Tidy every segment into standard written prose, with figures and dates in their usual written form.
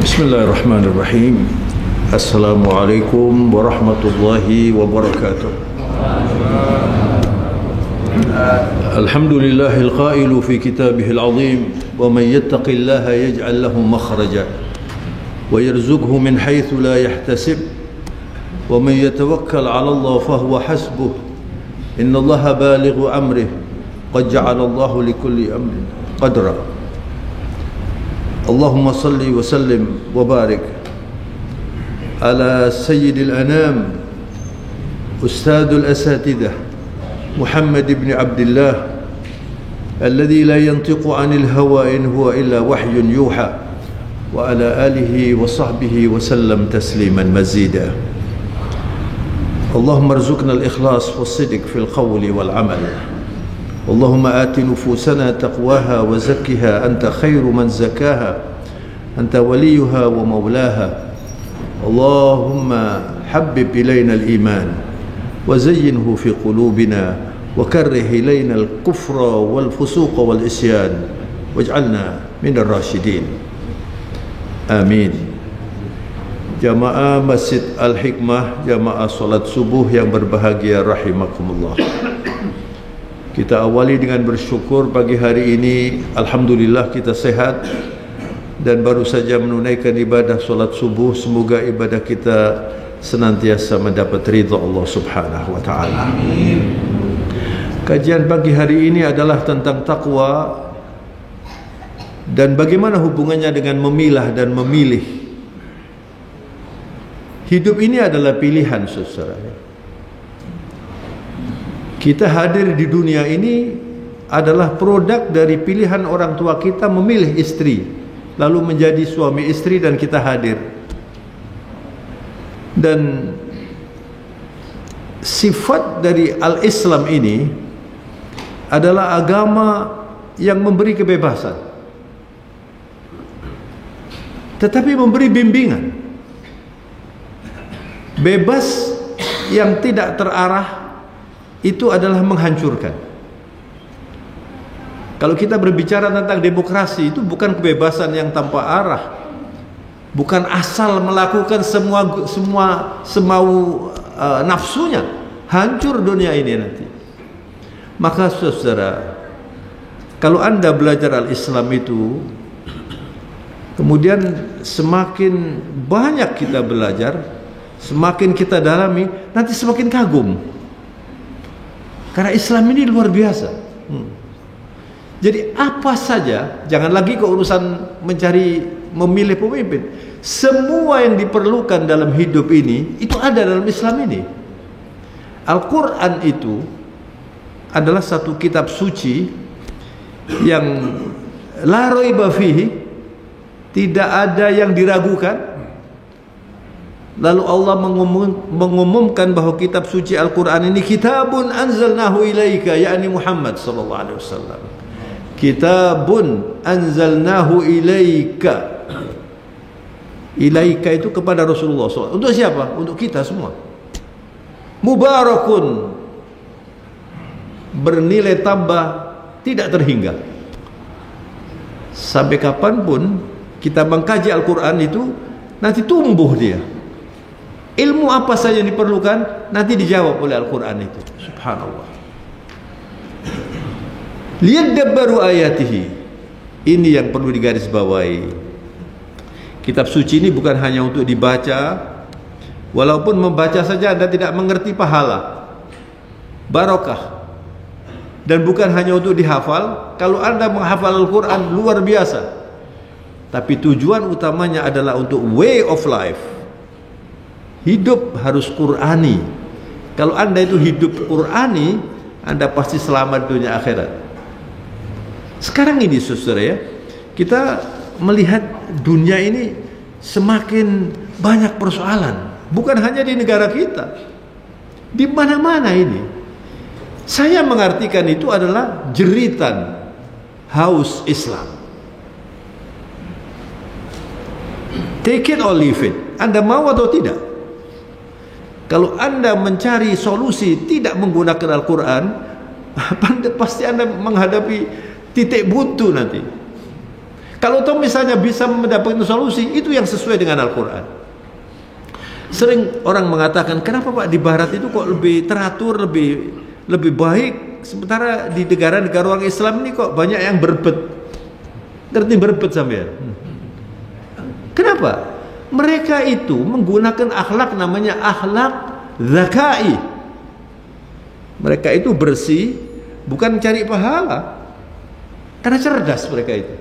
Bismillahirrahmanirrahim. Assalamualaikum warahmatullahi wabarakatuh. Alhamdulillahil qailu fi kitabihil azim, wa man yattaqillaha yaj'al lahu makhraja wa yarzuqhu min haitsu la yahtasib, wa man yatawakkal 'ala Allah fahuwa hasbuh, innallaha balighu amrih, qad ja'ala Allahu likulli amrin qadra. Allahumma salli wa sallim wa barik ala sayyidil anam ustadul asatidah Muhammad ibn Abdullah alladhi la yantiqu anil hawa in huwa illa wahyun yuha, wa ala alihi wa sahbihi wa sallam tasliman mazida. Allahumma arzuqna al-ikhlas was-sidq fil qawli wal amal. اللهم آت نفوسنا تقواها وزكها أنت خير من زكاها أنت وليها ومولاها. اللهم حبب إلينا الإيمان وزينه في قلوبنا وكره إلينا الكفر والفسوق والعصيان واجعلنا من الراشدين آمين. Jamaah Masjid Al-Hikmah, jamaah salat subuh yang berbahagia rahimakumullah. Kita awali dengan bersyukur pagi hari ini. Alhamdulillah kita sehat dan baru saja menunaikan ibadah solat subuh. Semoga ibadah kita senantiasa mendapat ridha Allah subhanahu wa ta'ala. Kajian pagi hari ini adalah tentang takwa dan bagaimana hubungannya dengan memilah dan memilih. Hidup ini adalah pilihan, saudara. Kita hadir di dunia ini adalah produk dari pilihan orang tua kita memilih istri, lalu menjadi suami istri dan kita hadir. Dan sifat dari al-Islam ini adalah agama yang memberi kebebasan, tetapi memberi bimbingan. Bebas yang tidak terarah itu adalah menghancurkan. Kalau kita berbicara tentang demokrasi, itu bukan kebebasan yang tanpa arah, bukan asal melakukan semau nafsunya. Hancur dunia ini nanti. Maka saudara, kalau anda belajar al-Islam itu, kemudian semakin banyak kita belajar, semakin kita dalami, nanti semakin kagum. Karena Islam ini luar biasa. Jadi apa saja, jangan lagi ke urusan mencari memilih pemimpin. Semua yang diperlukan dalam hidup ini itu ada dalam Islam ini. Al-Quran itu adalah satu kitab suci yang la raiba fihi, tidak ada yang diragukan. Lalu Allah mengumumkan bahwa kitab suci Al-Quran ini kitabun anzalnahu ilaika, yakni Muhammad sallallahu alaihi wasallam. Kitabun anzalnahu ilaika. Ilaika itu kepada Rasulullah SAW. Untuk siapa? Untuk kita semua. Mubarakun, bernilai tambah tidak terhingga. Sampai kapanpun kita mengkaji Al-Quran itu, nanti tumbuh dia. Ilmu apa saja yang diperlukan nanti dijawab oleh Al-Quran itu. Subhanallah. Liyadabbaru ayatihi. Ini yang perlu digarisbawahi. Kitab suci ini bukan hanya untuk dibaca. Walaupun membaca saja anda tidak mengerti pahala, barakah. Dan bukan hanya untuk dihafal. Kalau anda menghafal Al-Quran luar biasa. Tapi tujuan utamanya adalah untuk way of life. Hidup harus Qur'ani. Kalau anda itu hidup Qur'ani, anda pasti selamat dunia akhirat. Sekarang ini saudara ya, kita melihat dunia ini semakin banyak persoalan. Bukan hanya di negara kita, di mana-mana ini. Saya mengartikan itu adalah jeritan haus Islam. Take it or leave it. Anda mau atau tidak? Kalau anda mencari solusi tidak menggunakan Al-Quran, pasti anda menghadapi titik buntu nanti. Kalau toh misalnya bisa mendapatkan solusi, itu yang sesuai dengan Al-Quran. Sering orang mengatakan, kenapa Pak di Barat itu kok lebih teratur, lebih baik, sementara di negara-negara orang Islam ini kok banyak yang berbet. Ngerti berbet sampean? Kenapa? Mereka itu menggunakan akhlak namanya akhlak zakai. Mereka itu bersih, bukan cari pahala, karena cerdas mereka itu.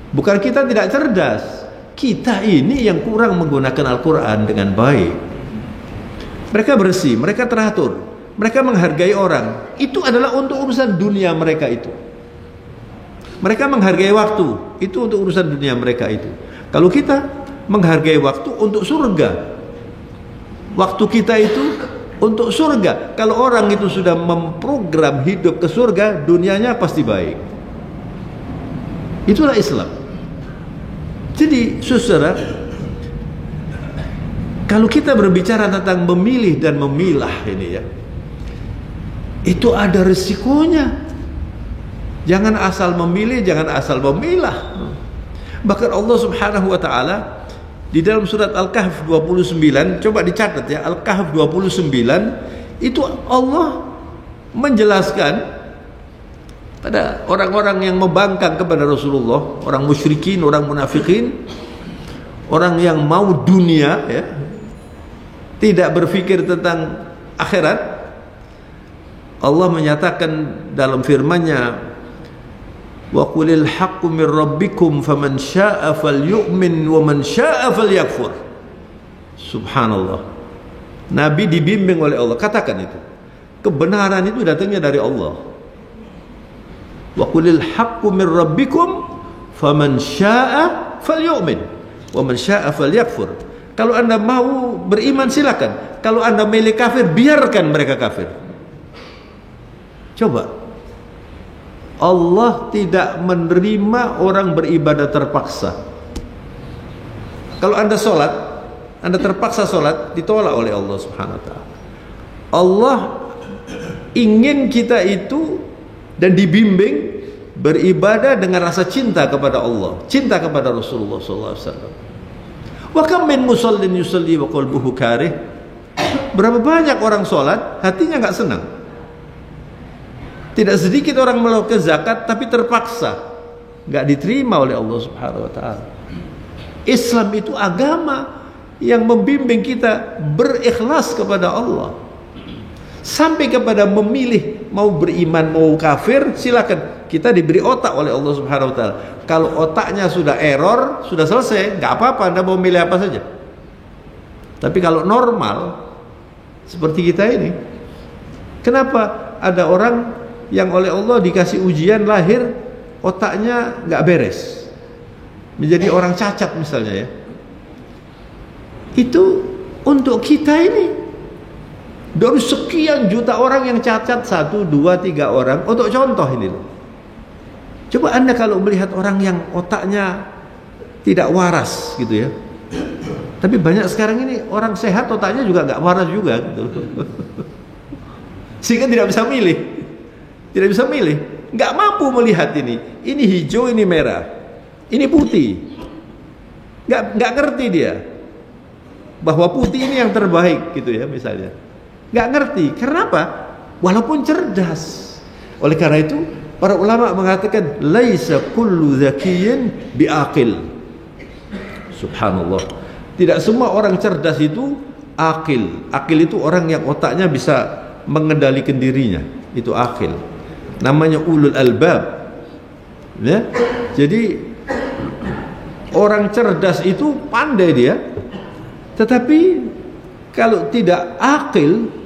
Bukan kita tidak cerdas, kita ini yang kurang menggunakan Al-Quran dengan baik. Mereka bersih, mereka teratur, mereka menghargai orang. Itu adalah untuk urusan dunia mereka itu. Mereka menghargai waktu, itu untuk urusan dunia mereka itu. Kalau kita menghargai waktu untuk surga, waktu kita itu untuk surga. Kalau orang itu sudah memprogram hidup ke surga, dunianya pasti baik. Itulah Islam. Jadi saudara, kalau kita berbicara tentang memilih dan memilah ini ya, itu ada resikonya. Jangan asal memilih, jangan asal memilah. Bahkan Allah Subhanahu wa taala di dalam surat Al-Kahf 29, coba dicatat ya, Al-Kahf 29, itu Allah menjelaskan pada orang-orang yang membangkang kepada Rasulullah, orang musyrikin, orang munafikin, orang yang mau dunia ya, tidak berpikir tentang akhirat. Allah menyatakan dalam firman-Nya, wa qulil haqqu mir rabbikum faman syaa'a falyu'min wa man syaa'a falyakfur. Subhanallah. Nabi dibimbing oleh Allah, katakan itu. Kebenaran itu datangnya dari Allah. Wa qulil haqqu mir rabbikum faman syaa'a falyu'min wa man syaa'a falyakfur. Kalau Anda mau beriman silakan. Kalau Anda milih kafir, biarkan mereka kafir. Coba. Allah tidak menerima orang beribadah terpaksa. Kalau Anda sholat, Anda terpaksa sholat, ditolak oleh Allah Subhanahu wa ta'ala. Allah ingin kita itu dan dibimbing beribadah dengan rasa cinta kepada Allah, cinta kepada Rasulullah SAW. Wa kam min musallin yusalli wa qalbuhu karih. Berapa banyak orang sholat, hatinya nggak senang. Tidak sedikit orang melakukan zakat tapi terpaksa, nggak diterima oleh Allah Subhanahu wa taala. Islam itu agama yang membimbing kita berikhlas kepada Allah. Sampai kepada memilih mau beriman mau kafir, silakan. Kita diberi otak oleh Allah Subhanahu wa taala. Kalau otaknya sudah error, sudah selesai, nggak apa-apa, Anda mau milih apa saja. Tapi kalau normal seperti kita ini, kenapa ada orang yang oleh Allah dikasih ujian lahir otaknya nggak beres, menjadi orang cacat misalnya ya? Itu untuk kita ini. Dari sekian juta orang yang cacat, 1, 2, 3 orang. Untuk contoh ini loh. Coba Anda kalau melihat orang yang otaknya tidak waras gitu ya. Tapi banyak sekarang ini orang sehat otaknya juga nggak waras juga gitu. Sehingga tidak bisa milih. Tidak bisa milih. Nggak mampu melihat ini. Ini hijau, ini merah. Ini putih. Nggak ngerti dia. Bahwa putih ini yang terbaik gitu ya misalnya. Nggak ngerti. Kenapa? Walaupun cerdas. Oleh karena itu para ulama mengatakan laisa kullu dzakiyyin biaqil. Subhanallah. Tidak semua orang cerdas itu akil. Akil itu orang yang otaknya bisa mengendalikan dirinya. Itu akil. Namanya ulul albab. Ya. Jadi orang cerdas itu pandai dia. Tetapi kalau tidak akil,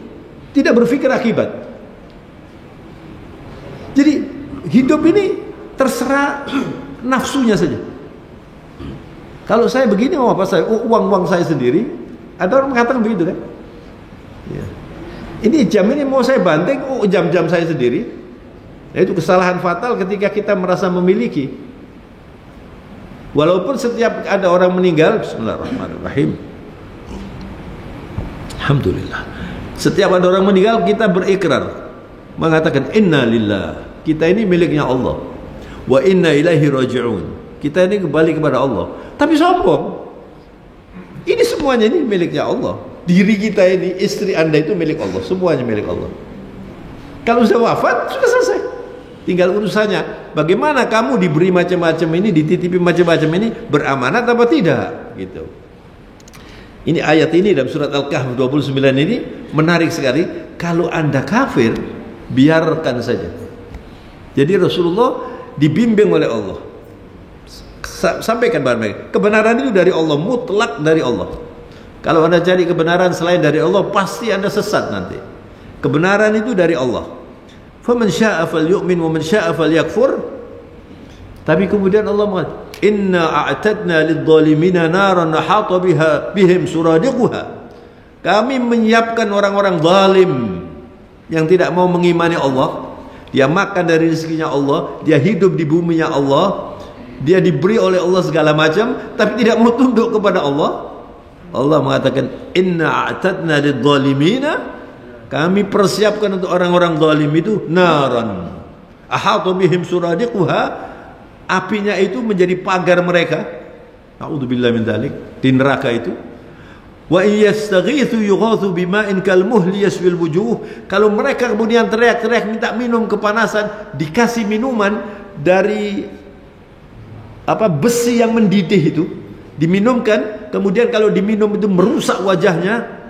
tidak berpikir akibat. Jadi hidup ini terserah nafsunya saja. Kalau saya begini mau apa saya? Uang saya sendiri. Ada orang mengatakan begitu kan? Ya. Ini jam ini mau saya banting, jam-jam saya sendiri. Nah, itu kesalahan fatal ketika kita merasa memiliki. Walaupun setiap ada orang meninggal, bismillahirrahmanirrahim. Alhamdulillah. Setiap ada orang meninggal kita berikrar mengatakan inna lillah. Kita ini miliknya Allah. Wa inna ilaihi raji'un. Kita ini kembali kepada Allah. Tapi sombong. Ini semuanya ini miliknya Allah. Diri kita ini, istri Anda itu milik Allah. Semuanya milik Allah. Kalau sudah wafat, sudah selesai. Tinggal urusannya, bagaimana kamu diberi macam-macam ini, dititipi macam-macam ini, beramanat apa tidak, gitu. Ini ayat ini dalam surat Al-Kahf 29 ini menarik sekali. Kalau Anda kafir, biarkan saja. Jadi Rasulullah dibimbing oleh Allah. Sampaikan baik-baik. Kebenaran itu dari Allah, mutlak dari Allah. Kalau Anda cari kebenaran selain dari Allah, pasti Anda sesat nanti. Kebenaran itu dari Allah. Faman syaa'a falyu'min wa man syaa'a falyakfur. Tapi kemudian Allah mengatakan, inna a'tadna lidh-dhalimina naran nahata bihim suradiquha. Kami menyiapkan orang-orang zalim yang tidak mau mengimani Allah. Dia makan dari rezekinya Allah, dia hidup di buminya Allah, dia diberi oleh Allah segala macam, tapi tidak mau tunduk kepada Allah. Allah mengatakan, inna a'tadna lidh-dhalimina, kami persiapkan untuk orang-orang zalim itu naran ahata bihim suradiquha, apinya itu menjadi pagar mereka. A'udzubillahi min dzalik, di neraka itu. Wa iyastaghithu yughathu bima'in kalmuhli yaswil wujuh. Kalau mereka kemudian teriak-teriak minta minum kepanasan, dikasih minuman dari besi yang mendidih itu, diminumkan, kemudian kalau diminum itu merusak wajahnya.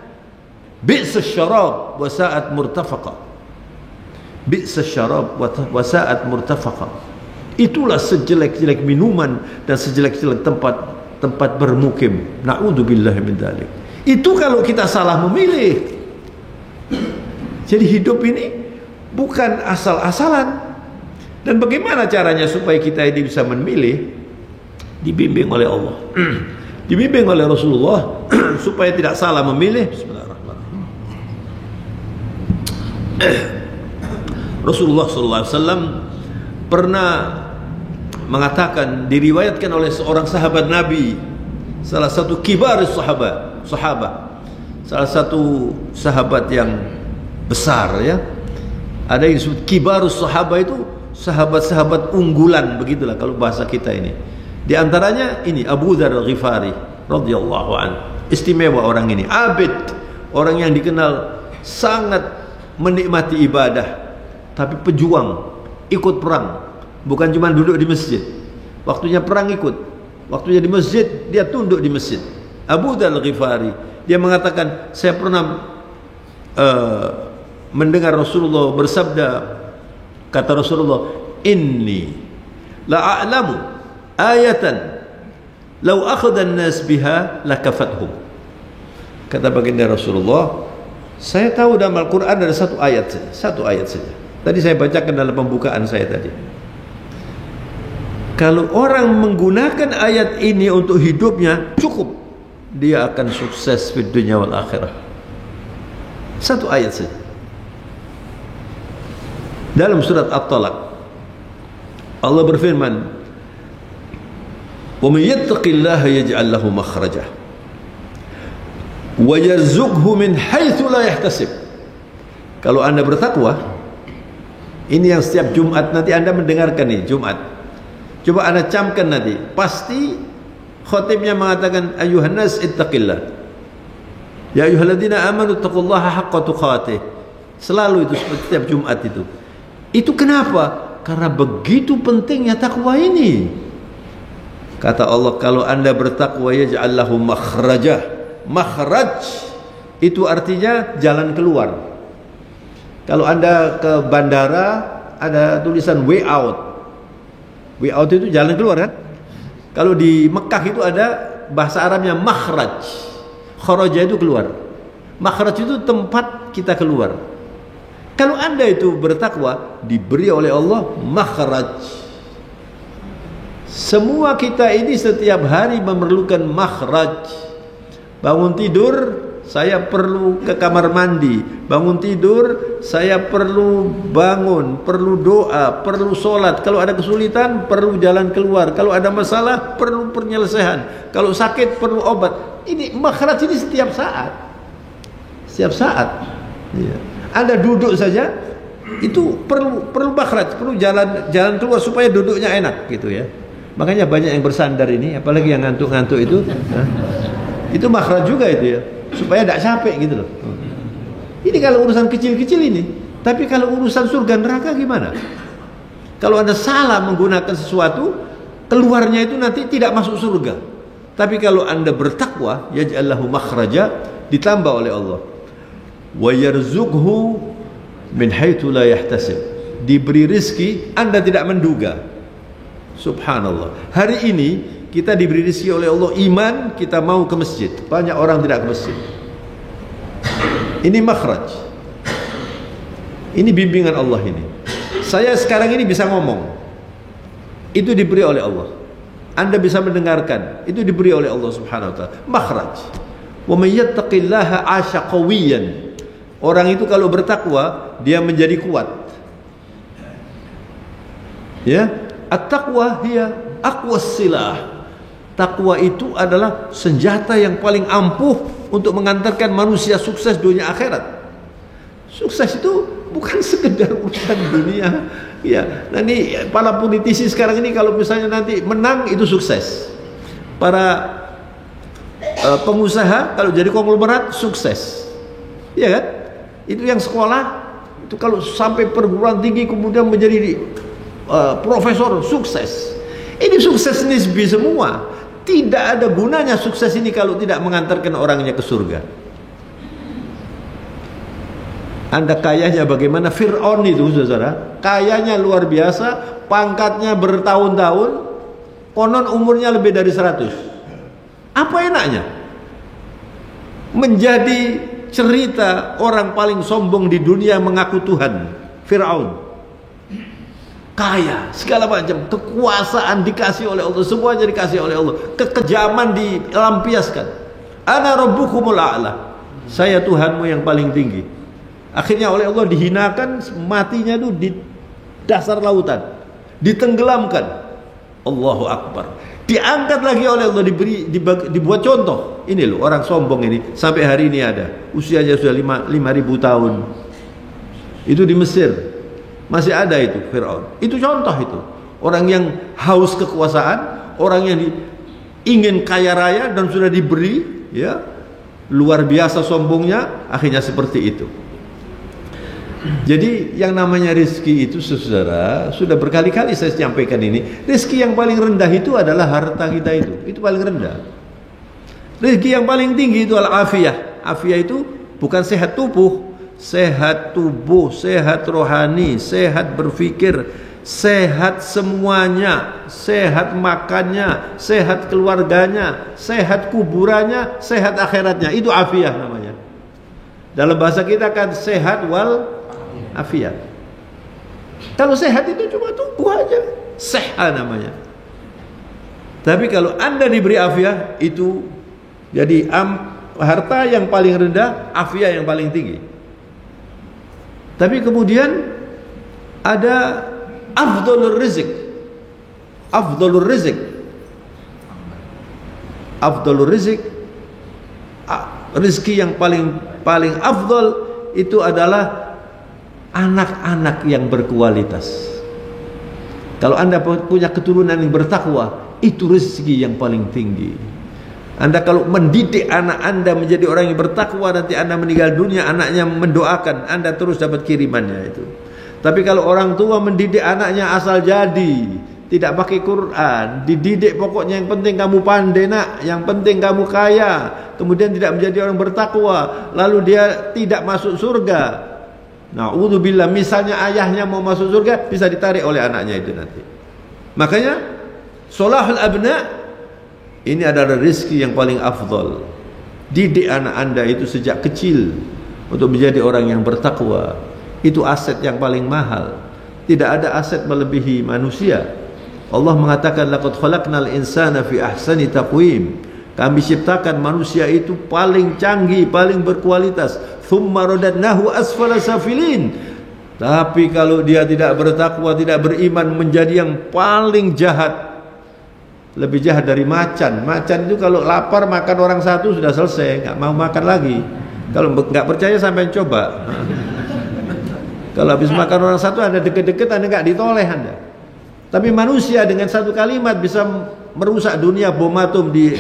Bi'sa syarab wa sa'at murtafaqa. Bi'sa syarab wa sa'at murtafaqa. Itulah sejelek-jelek minuman dan sejelek-jelek tempat bermukim. Na'udzubillahi min dzalik. Itu kalau kita salah memilih. Jadi hidup ini bukan asal-asalan. Dan bagaimana caranya supaya kita ini bisa memilih? Dibimbing oleh Allah. Dibimbing oleh Rasulullah supaya tidak salah memilih. Bismillahirrahmanirrahim. Rasulullah SAW pernah mengatakan, diriwayatkan oleh seorang sahabat Nabi, salah satu kibar sahabat, salah satu sahabat yang besar, ya. Ada yang disebut kibarus sahabat, itu sahabat-sahabat unggulan, begitulah kalau bahasa kita ini. Di antaranya ini Abu Dzar Al-Ghifari radhiyallahu anhu. Istimewa orang ini, abid, orang yang dikenal sangat menikmati ibadah, tapi pejuang, ikut perang, bukan cuma duduk di masjid. Waktunya perang ikut, waktunya di masjid dia tunduk di masjid. Abu Dzar Al-Ghifari, dia mengatakan, saya pernah mendengar Rasulullah bersabda, kata Rasulullah, inni la a'lamu ayatan law akhadha an-nas biha lakafathum. Kata baginda Rasulullah, saya tahu dalam Al-Quran ada satu ayat saja. Tadi saya bacakan dalam pembukaan saya tadi. Kalau orang menggunakan ayat ini untuk hidupnya, cukup, dia akan sukses di dunia wal akhirah. Satu ayat saja. Dalam surat At-Talaq, Allah berfirman, wa may yattaqillaha yaj'al lahu makhraja wa yarzuqhu min haitsu la yahtasib. Kalau Anda bertakwa, ini yang setiap Jumat nanti Anda mendengarkan nih, Jumat. Coba Anda camkan nanti, pasti khatibnya mengatakan, ayuhan nas ittaqillah. Ya ayyuhalladzina amanu taqullaha haqqa tuqatih. Selalu itu setiap Jumat itu. Itu kenapa? Karena begitu pentingnya takwa ini. Kata Allah, kalau Anda bertakwa, yaj'al lahu makhrajah. Makhraj itu artinya jalan keluar. Kalau Anda ke bandara, ada tulisan way out. Way out itu jalan keluar, kan? Kalau di Mekah itu ada bahasa Arabnya makhraj. Kharaja itu keluar. Makhraj itu tempat kita keluar. Kalau Anda itu bertakwa, diberi oleh Allah makhraj. Semua kita ini setiap hari memerlukan makhraj. Bangun tidur, saya perlu ke kamar mandi. Bangun tidur, saya perlu bangun, perlu doa, perlu sholat. Kalau ada kesulitan, perlu jalan keluar. Kalau ada masalah, perlu penyelesaian. Kalau sakit, perlu obat. Ini makhraj ini setiap saat. Setiap saat. Ya. Anda duduk saja, itu perlu makhraj, perlu jalan keluar supaya duduknya enak, gitu ya. Makanya banyak yang bersandar ini, apalagi yang ngantuk-ngantuk itu. Itu makhraj juga itu ya, supaya tidak capek gitu loh. Ini kalau urusan kecil-kecil ini. Tapi kalau urusan surga neraka gimana? Kalau Anda salah menggunakan sesuatu, keluarnya itu nanti tidak masuk surga. Tapi kalau Anda bertakwa, yaj'allahu makhraja, ditambah oleh Allah. Wa yarzuqhu min haitsu la yahtasib. Diberi rizki Anda tidak menduga. Subhanallah. Hari ini kita diberi rizki oleh Allah iman, kita mau ke masjid. Banyak orang tidak ke masjid. Ini makhraj. Ini bimbingan Allah ini. Saya sekarang ini bisa ngomong. Itu diberi oleh Allah. Anda bisa mendengarkan. Itu diberi oleh Allah Subhanahu wa taala. Makhraj. Wa may yattaqillaha 'asha qawiyan. Orang itu kalau bertakwa, dia menjadi kuat. Ya, at-taqwa hiya aqwas silah. Takwa itu adalah senjata yang paling ampuh untuk mengantarkan manusia sukses dunia akhirat. Sukses itu bukan sekedar urusan dunia. Ya, nanti para politisi sekarang ini kalau misalnya nanti menang itu sukses. Para pengusaha kalau jadi konglomerat sukses. Iya kan? Itu yang sekolah itu kalau sampai perguruan tinggi kemudian menjadi profesor sukses. Ini sukses nisbi semua. Tidak ada gunanya sukses ini kalau tidak mengantarkan orangnya ke surga. Anda kayanya bagaimana Fir'aun itu, saudara, kayanya luar biasa, pangkatnya bertahun-tahun, konon umurnya lebih dari 100. Apa enaknya? Menjadi cerita orang paling sombong di dunia mengaku Tuhan, Fir'aun. Kaya, segala macam, kekuasaan dikasih oleh Allah, semuanya dikasih oleh Allah, kekejaman dilampiaskan. Ana rabbukumul a'la, saya Tuhanmu yang paling tinggi. Akhirnya oleh Allah dihinakan, matinya itu di dasar lautan, ditenggelamkan. Allahu Akbar. Diangkat lagi oleh Allah, dibuat contoh. Ini loh orang sombong ini, sampai hari ini ada, usianya sudah 5.000 tahun. Itu di Mesir masih ada itu Fir'aun. Itu contoh itu. Orang yang haus kekuasaan, orang yang ingin kaya raya dan sudah diberi, ya, luar biasa sombongnya, akhirnya seperti itu. Jadi yang namanya rezeki itu, saudara, sudah berkali-kali saya sampaikan ini. Rezeki yang paling rendah itu adalah harta kita itu paling rendah. Rezeki yang paling tinggi itu adalah afiyah. Afiyah itu bukan sehat tubuh, sehat tubuh, sehat rohani, sehat berpikir, sehat semuanya, sehat makannya, sehat keluarganya, sehat kuburannya, sehat akhiratnya. Itu afiyah namanya. Dalam bahasa kita kan sehat wal afiat. Kalau sehat itu cuma tubuh aja, sehat namanya. Tapi kalau Anda diberi afiat, itu jadi harta yang paling rendah, afiat yang paling tinggi. Tapi kemudian ada afdhalur rizq. Afdhalur rizq. Afdhalur rizq, rezeki yang paling afdal itu adalah anak-anak yang berkualitas. Kalau Anda punya keturunan yang bertakwa, itu rezeki yang paling tinggi. Anda kalau mendidik anak Anda menjadi orang yang bertakwa, nanti Anda meninggal dunia, anaknya mendoakan, Anda terus dapat kirimannya itu. Tapi kalau orang tua mendidik anaknya asal jadi, tidak pakai Quran, dididik pokoknya yang penting kamu pandai nak, yang penting kamu kaya, kemudian tidak menjadi orang bertakwa, lalu dia tidak masuk surga. Na'udzubillah, misalnya ayahnya mau masuk surga, bisa ditarik oleh anaknya itu nanti. Makanya solahul abna ini adalah rezeki yang paling afdal. Didik anak Anda itu sejak kecil untuk menjadi orang yang bertakwa. Itu aset yang paling mahal. Tidak ada aset melebihi manusia. Allah mengatakan laqad khalaqnal insana fi ahsani taqwim. Kami ciptakan manusia itu paling canggih, paling berkualitas. Thumma radadnahu asfala safilin. Tapi kalau dia tidak bertakwa, tidak beriman, menjadi yang paling jahat. Lebih jahat dari macan. Macan itu kalau lapar makan orang satu sudah selesai, nggak mau makan lagi. Kalau nggak percaya sampai coba. Kalau habis makan orang satu, Anda deket-deket, Anda nggak ditoleh Anda. Tapi manusia dengan satu kalimat bisa merusak dunia, bom atom di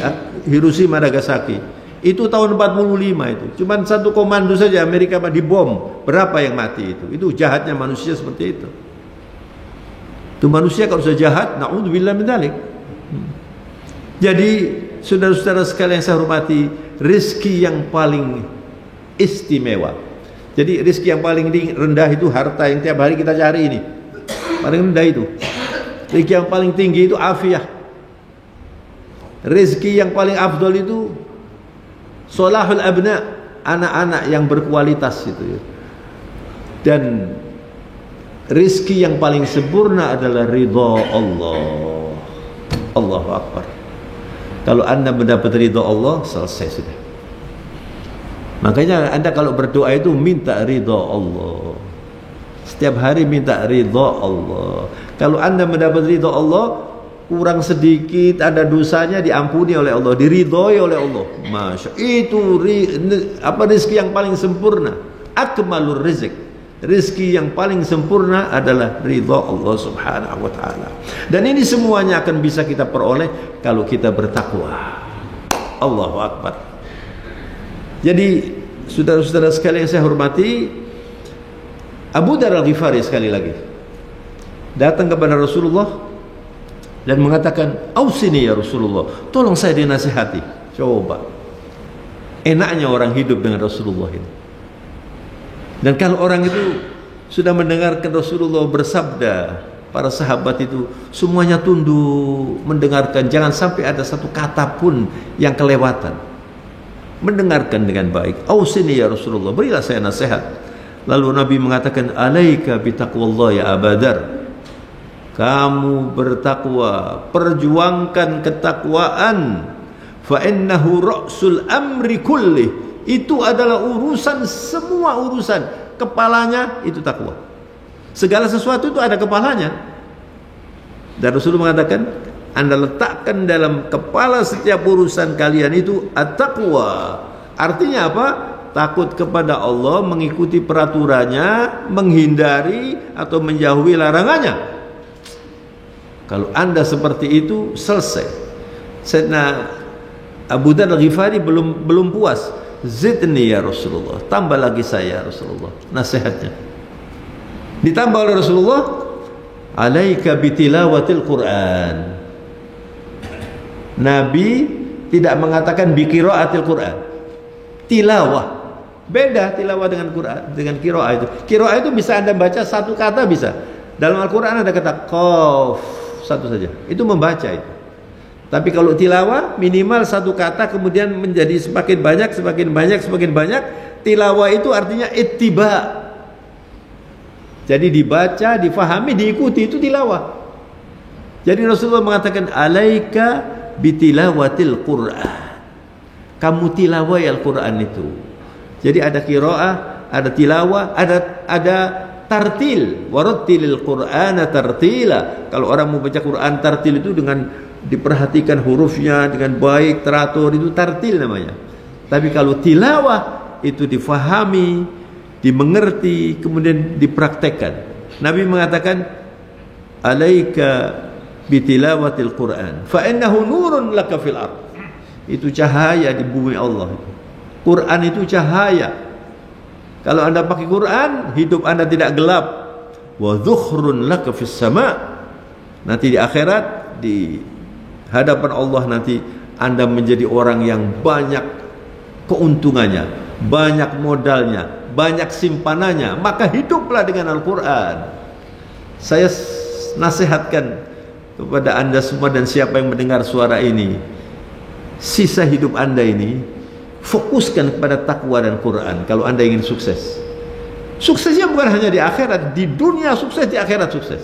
Hiroshima Nagasaki. Itu tahun 45 itu. Cuman satu komando saja Amerika dibom. Berapa yang mati itu? Itu jahatnya manusia seperti itu. Itu manusia kalau sudah jahat, na'udzubillah min dzalik. Jadi saudara-saudara sekalian yang saya hormati, rezeki yang paling istimewa. Jadi rezeki yang paling rendah itu harta yang tiap hari kita cari ini. Paling rendah itu. Rezeki yang paling tinggi itu afiah. Rezeki yang paling afdol itu solahul abna, anak-anak yang berkualitas itu. Dan rezeki yang paling sempurna adalah ridha Allah. Allahu Akbar. Kalau anda mendapat ridha Allah, selesai sudah. Makanya anda kalau berdoa itu minta ridha Allah. Setiap hari minta ridha Allah. Kalau anda mendapat ridha Allah, kurang sedikit ada dosanya diampuni oleh Allah, diridhoi oleh Allah. Masya, itu rezeki yang paling sempurna. Akmalur rizq. Rezeki yang paling sempurna adalah ridha Allah Subhanahu wa taala. Dan ini semuanya akan bisa kita peroleh kalau kita bertakwa. Allahu Akbar. Jadi saudara-saudara sekalian yang saya hormati, Abu Dzar Al-Ghifari sekali lagi datang kepada Rasulullah dan mengatakan, "Ausini ya Rasulullah, tolong saya dinasihati." Coba enaknya orang hidup dengan Rasulullah ini. Dan kalau orang itu sudah mendengarkan Rasulullah bersabda, para sahabat itu semuanya tunduk mendengarkan, jangan sampai ada satu kata pun yang kelewatan. Mendengarkan dengan baik. Ausini ya Rasulullah, berilah saya nasihat. Lalu Nabi mengatakan, "Alaika bitaqwallah ya Abu Dzar." Kamu bertakwa, perjuangkan ketakwaan. Fa innahu ra'sul amri kulli. Itu adalah urusan, semua urusan. Kepalanya itu takwa. Segala sesuatu itu ada kepalanya. Dan Rasulullah mengatakan, Anda letakkan dalam kepala setiap urusan kalian itu at-taqwa. Artinya apa? Takut kepada Allah, mengikuti peraturannya, menghindari atau menjauhi larangannya. Kalau Anda seperti itu, selesai. Sayyidina Abu Dzar Al-Ghifari belum puas. Zidni ya Rasulullah, tambah lagi saya Rasulullah nasihatnya. Ditambah oleh Rasulullah, alaika bitilawatil Quran. Nabi tidak mengatakan biqiraatil Quran. Tilawah. Beda tilawah dengan Quran, dengan qiraah itu. Qiraah itu bisa Anda baca satu kata bisa. Dalam Al-Qur'an ada kata qaf, satu saja. Itu membaca itu. Tapi kalau tilawah minimal satu kata kemudian menjadi semakin banyak, semakin banyak, semakin banyak. Tilawah itu artinya ittiba. Jadi dibaca, difahami, diikuti, itu tilawah. Jadi Rasulullah mengatakan alaika bitilawatil Quran. Kamu tilawah Al-Quran itu. Jadi ada qiraah, ada tilawah, ada tartil. Warattilil Qur'ana tartila. Kalau orang mau baca Quran tartil itu dengan diperhatikan hurufnya dengan baik, teratur, itu tartil namanya. Tapi kalau tilawah itu difahami, dimengerti, kemudian dipraktekkan. Nabi mengatakan alaika bitilawatil Quran fa innahu nurun laka fil ardh. Itu cahaya di bumi Allah. Quran itu cahaya. Kalau Anda pakai Quran, hidup Anda tidak gelap. Wa dzukhrun laka fis sama'. Nanti di akhirat, di hadapan Allah nanti Anda menjadi orang yang banyak keuntungannya, banyak modalnya, banyak simpanannya. Maka hiduplah dengan Al-Quran. Saya nasihatkan kepada Anda semua dan siapa yang mendengar suara ini, sisa hidup Anda ini fokuskan kepada takwa dan Quran. Kalau Anda ingin sukses, suksesnya bukan hanya di akhirat, di dunia sukses, di akhirat sukses.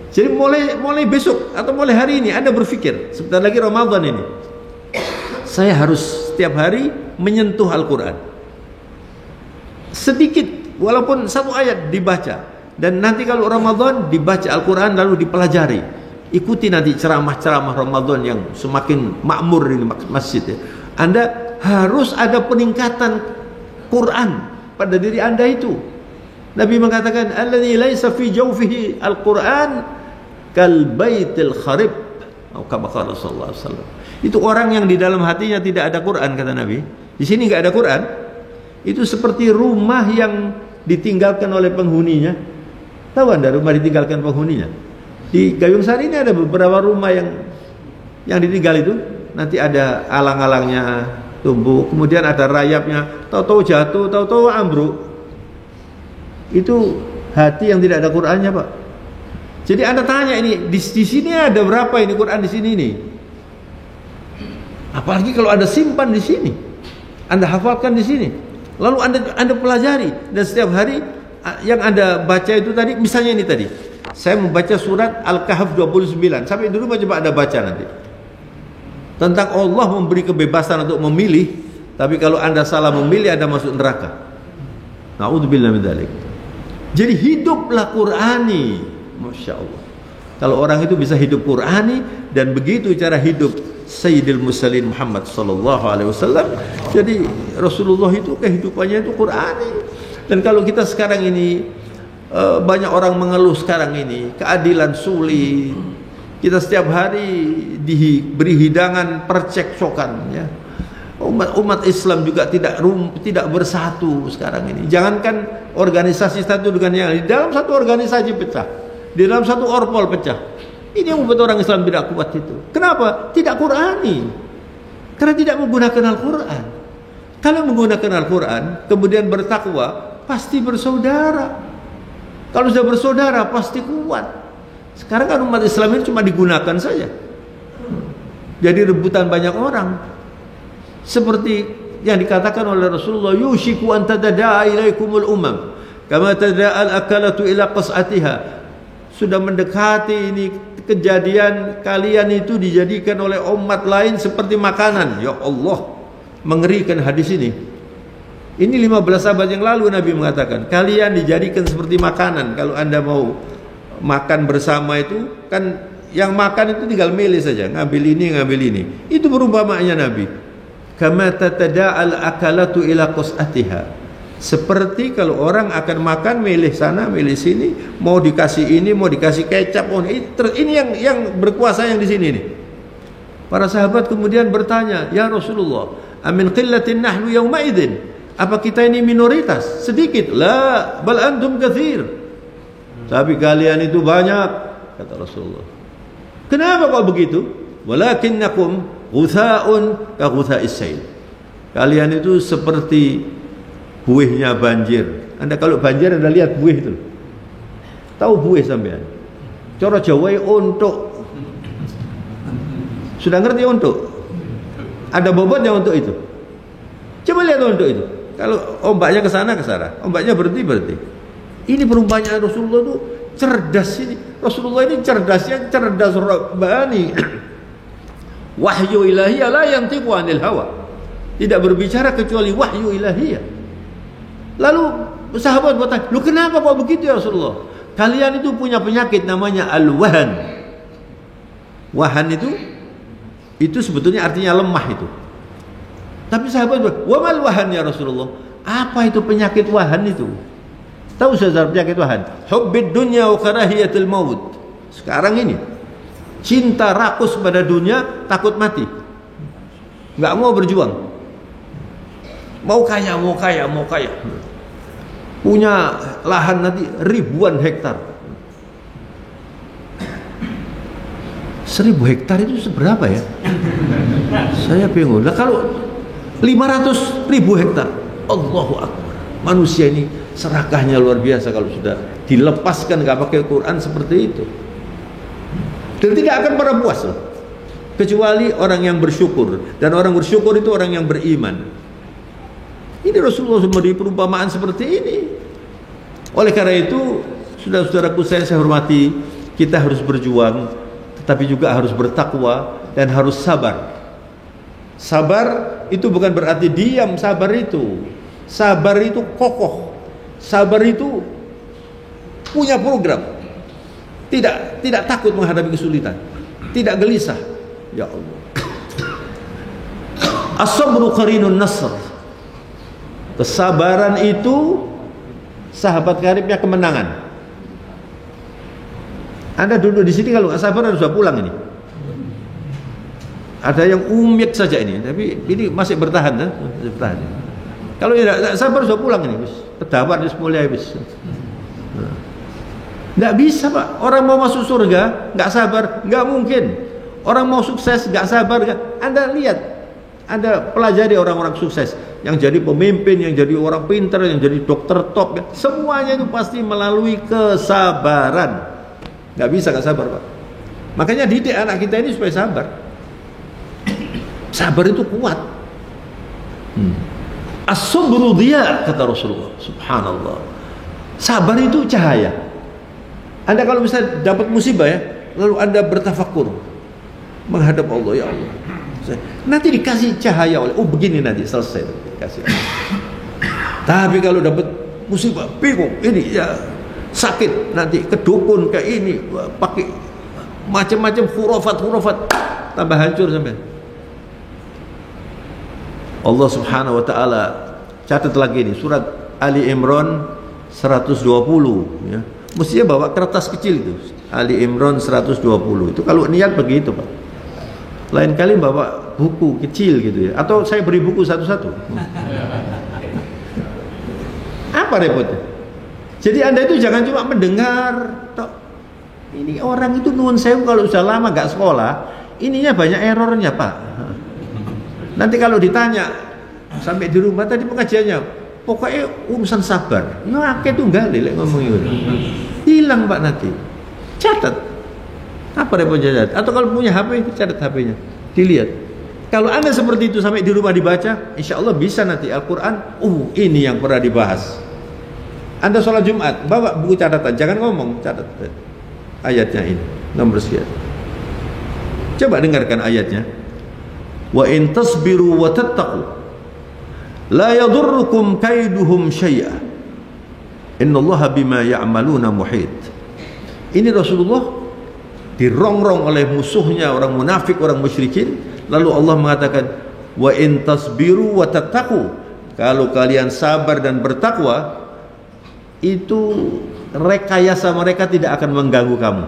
Jadi mulai besok atau mulai hari ini Anda berpikir, sebentar lagi Ramadan ini, saya harus setiap hari menyentuh Al-Quran. Sedikit, walaupun satu ayat dibaca. Dan nanti kalau Ramadan dibaca Al-Quran lalu dipelajari. Ikuti nanti ceramah-ceramah Ramadan yang semakin makmur ini masjid ya. Anda harus ada peningkatan Quran pada diri Anda itu. Nabi mengatakan alladzi laisa fi jawfihi al-Quran kal baitil kharib. Kama qala sallallahu alaihi wasallam. Itu orang yang di dalam hatinya tidak ada Quran, kata Nabi. Di sini enggak ada Quran. Itu seperti rumah yang ditinggalkan oleh penghuninya. Tahu Anda rumah ditinggalkan penghuninya? Di Gayung Sari ini ada beberapa rumah yang ditinggal itu. Nanti ada alang-alangnya tumbuh, kemudian ada rayapnya, tahu-tahu jatuh, tahu-tahu ambruk. Itu hati yang tidak ada Qur'annya, Pak. Jadi Anda tanya ini di sini ada berapa ini Quran di sini ini? Apalagi kalau Anda simpan di sini, Anda hafalkan di sini, lalu Anda pelajari, dan setiap hari yang Anda baca itu tadi, misalnya ini tadi, saya membaca surat Al-Kahf 29, sampai dulu coba Anda baca nanti tentang Allah memberi kebebasan untuk memilih, tapi kalau Anda salah memilih Anda masuk neraka. Na'udzubillah min dzalik. Jadi hiduplah Qur'ani. Masya Allah. Kalau orang itu bisa hidup Qur'ani, dan begitu cara hidup Sayyidil Mursalin Muhammad sallallahu alaihi wasallam. Jadi Rasulullah itu kehidupannya itu Qur'ani. Dan kalau kita sekarang ini banyak orang mengeluh sekarang ini keadilan sulit. Kita setiap hari diberi hidangan percekcokan, ya. Umat Islam juga tidak bersatu sekarang ini. Jangankan organisasi satu dengan yang lain, dalam satu organisasi pecah, di dalam satu orpol pecah. Ini yang membuat orang Islam tidak kuat itu. Kenapa? Tidak Qur'ani. Karena tidak menggunakan Al-Quran. Kalau menggunakan Al-Quran kemudian bertakwa, pasti bersaudara. Kalau sudah bersaudara pasti kuat. Sekarang kan umat Islam ini cuma digunakan saja, jadi rebutan banyak orang. Seperti yang dikatakan oleh Rasulullah, yushiku an tadada'a ilaikumul umam kama tada'al akalatu ila qas'atiha. Sudah mendekati ini kejadian kalian itu dijadikan oleh umat lain seperti makanan. Ya Allah, mengerikan hadis ini. Ini 15 abad yang lalu Nabi mengatakan, kalian dijadikan seperti makanan. Kalau Anda mau makan bersama itu kan, yang makan itu tinggal milih saja, ngambil ini. Itu perumpamaannya Nabi. Kama tatada'al akalatu ila qas'atiha. Seperti kalau orang akan makan, milih sana, milih sini, mau dikasih ini, mau dikasih kecap, ini yang berkuasa yang di sini nih. Para sahabat kemudian bertanya, ya Rasulullah, amin qillatin nahnu yawma idzin. Apa kita ini minoritas? Sedikit. La, bal antum katsir. Tapi kalian itu banyak, kata Rasulullah. Kenapa kok begitu? Walakinnakum ghutha'un ka ghutha'is sail. Kalian itu seperti buihnya banjir. Anda kalau banjir Anda lihat buih itu. Tahu buih sampean? Cara Jawa untuk. Sudah ngerti untuk? Ada bobotnya untuk itu. Coba lihat untuk itu. Kalau ombaknya ke sana, ombaknya berhenti. Ini perumpamaan Rasulullah itu cerdas ini. Rasulullah ini cerdasnya cerdas rabbani. Wahyu ilahiyah la yantiqu anil hawa. Tidak berbicara kecuali wahyu ilahiyah. Lalu sahabat bertanya, "Lu kenapa kok begitu ya Rasulullah? Kalian itu punya penyakit namanya al-wahan." Wahan itu sebetulnya artinya lemah itu. Tapi sahabat bertanya, "Wa mal wahan ya Rasulullah?" Apa itu penyakit wahan itu? Tahu saudara penyakit wahan? Hubbid dunya wa karahiyatul maut. Sekarang ini cinta rakus pada dunia, takut mati. Enggak mau berjuang. Mau kaya. Punya lahan nanti ribuan hektar. 1000 hektar itu seberapa ya? Saya bingung. Lah kalau 500.000 hektar, Allahu Akbar. Manusia ini serakahnya luar biasa kalau sudah dilepaskan gak pakai Quran seperti itu. Dan tidak akan pernah puas loh. Kecuali orang yang bersyukur. Dan orang bersyukur itu orang yang beriman. Ini Rasulullah memberi perumpamaan seperti ini. Oleh karena itu, saudara-saudaraku saya hormati, kita harus berjuang, tetapi juga harus bertakwa dan harus sabar. Sabar itu bukan berarti diam, sabar itu kokoh. Sabar itu punya program. Tidak takut menghadapi kesulitan, tidak gelisah. Ya Allah. As-sabru qarinun nasr. Kesabaran itu sahabat karibnya kemenangan. Anda duduk di sini kalau nggak sabar harus pulang ini. Ada yang umit saja ini, tapi ini masih bertahan, masih bertahan. Kalau tidak sabar sudah pulang ini, pedawar di mulia habis. Nggak bisa Pak. Orang mau masuk surga nggak sabar, nggak mungkin. Orang mau sukses nggak sabar, nggak. Anda lihat, Anda pelajari orang-orang sukses yang jadi pemimpin, yang jadi orang pintar, yang jadi dokter top, semuanya itu pasti melalui kesabaran. Nggak bisa nggak sabar Pak. Makanya didik anak kita ini supaya sabar. Sabar itu kuat. As-sabru diya, kata Rasulullah. Subhanallah. Sabar itu cahaya. Anda kalau bisa dapat musibah ya, lalu Anda bertafakur menghadap Allah, ya Allah. Nanti dikasih cahaya oleh, oh begini nanti selesai dikasih. Tapi kalau dapat musibah, bingung, ini ya sakit, nanti ke dukun kayak ini, pakai macam-macam hurufat, tambah hancur sampai. Allah Subhanahu wa taala catat lagi nih surat Ali Imran 120 ya. Mestinya bawa kertas kecil itu. Ali Imran 120. Itu kalau niat begitu, Pak. Lain kali bawa buku kecil gitu ya. Atau saya beri buku satu-satu. Apa repotnya? Jadi Anda itu jangan cuma mendengar tok. Ini orang itu nuwun sewu kalau sudah lama gak sekolah, ininya banyak errornya, Pak. Nanti kalau ditanya sampai di rumah tadi pengajiannya, pokoknya urusan sabar. Ya akeh tunggal lek ngomong itu. Hilang Pak nanti. Catat. Apa repotnya catat? Atau kalau punya HP, catat HP-nya. Dilihat. Kalau Anda seperti itu sampai di rumah dibaca, insya Allah bisa nanti Al-Quran. Ini yang pernah dibahas. Anda sholat Jumat, bawa buku catatan, jangan ngomong, catat ayatnya ini, nomor sekian. Coba dengarkan ayatnya. Wa in tasbiru wa tattaqu la yadurrukum kaiduhum syai'a innallaha bima ya'maluna muhit. Ini Rasulullah dirongrong oleh musuhnya orang munafik, orang musyrikin, lalu Allah mengatakan wa in tasbiru wa tattaqu, kalau kalian sabar dan bertakwa, itu rekayasa mereka tidak akan mengganggu kamu.